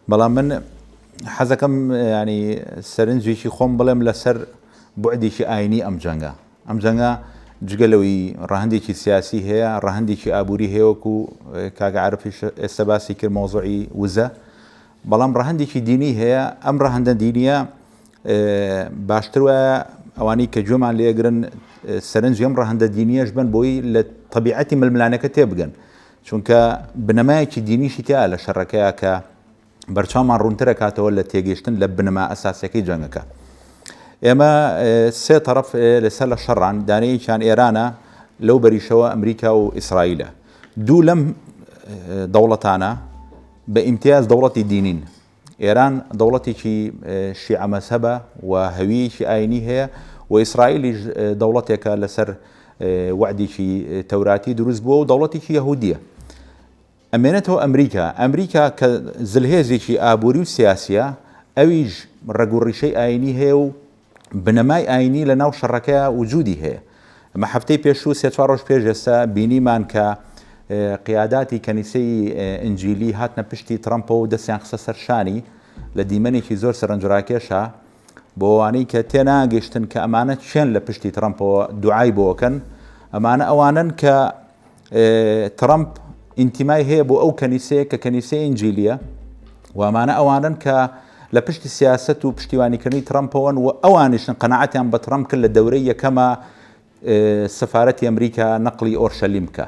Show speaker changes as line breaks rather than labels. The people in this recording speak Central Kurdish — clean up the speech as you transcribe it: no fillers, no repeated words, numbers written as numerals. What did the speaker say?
بەڵام من حەزەکەم ینی سەرنجێکی خۆم بڵێم لەسەر بعدێکی ئاینی ئەم جەنگە جگەلەوەی ڕەهەندێکی سیاسی هەیە، ڕەهەندێکی ئابووری هەیەوەکو کاگە عارفیش ئێستا باسی کرد مۆزوعی وزە، بەڵام ڕەهەندێکی دینی هەیە. ئەم ڕەهەندە دینیە باشتر وایە ئەوانەی کە گوێمان لێگرن سەرنجی ئەم ڕەهەندە دینیەش بن بۆی لە طبیعەتی ململانەکە تێبگەن، چونکە بنەمایەکی دینیشی تیا لە شەڕەکەیە کە بەرچاومان ڕوونترە کاتەوە لە تێگەیشتن لە بنەما ئەساسیەکەی جەنگەکە. ئێمە سێ تەرەف لەسەر لە شەڕان، دانەیەکیان ئێرانە، لەو بەریشەوە ئەمریکا و ئیسرائیلە. دوو لەم دەوڵەتانە بە ئیمتیاز دەوڵەتی دینین. ئێران دەوڵەتێکی شیعە مەذهەبە و هەویەکی ئاینی هەیە، و ئیسرائیلیش دەوڵەتێکە لەسەر وعدێکی تەوراتی دروست بووە و دەوڵەتێکی یەهودیە. ئەمێنێتەوە ئەمریکا کە زلهێزێکی ئابووری و سیاسیە، ئەویش ڕێگوڕیشەی ئاینی هەیە و بنەمای ئاینی لە ناو شەڕەکەیە وجودی هەیە. ئەمە هەفتەی پێشوو سێ-چوار ڕۆژ پێش ئێستا بینیمان کە قیاداتی کەنیسەی ئنجیلی هاتنە پشتی ترەمپەوە و دەستیان خستە سەر شانی لە دیمەنێکی زۆر سەرنجڕاکێشە بۆ ئەوانەی کە تێناگەیشتن کە ئەمانە چێن لە پشتی ترەمپەوە دوعای بۆکەن. ئەمانە ئەوانن کە ترەمپ ئینتیمای هەیە بۆ ئەو کەنیسەیە کە کەنیسەی ئنجیلیە، و ئەمانە ئەوانن کە لە پشتی سیاست و پشتیوانیکردنی ترەمپەوەن، و ئەوانیشن قەنەعەتیان بە ترەمپ کرد لە دەورەی یەکەمە سەفارەتی ئەمریکا نەقلی ئۆرشەلیم بکە.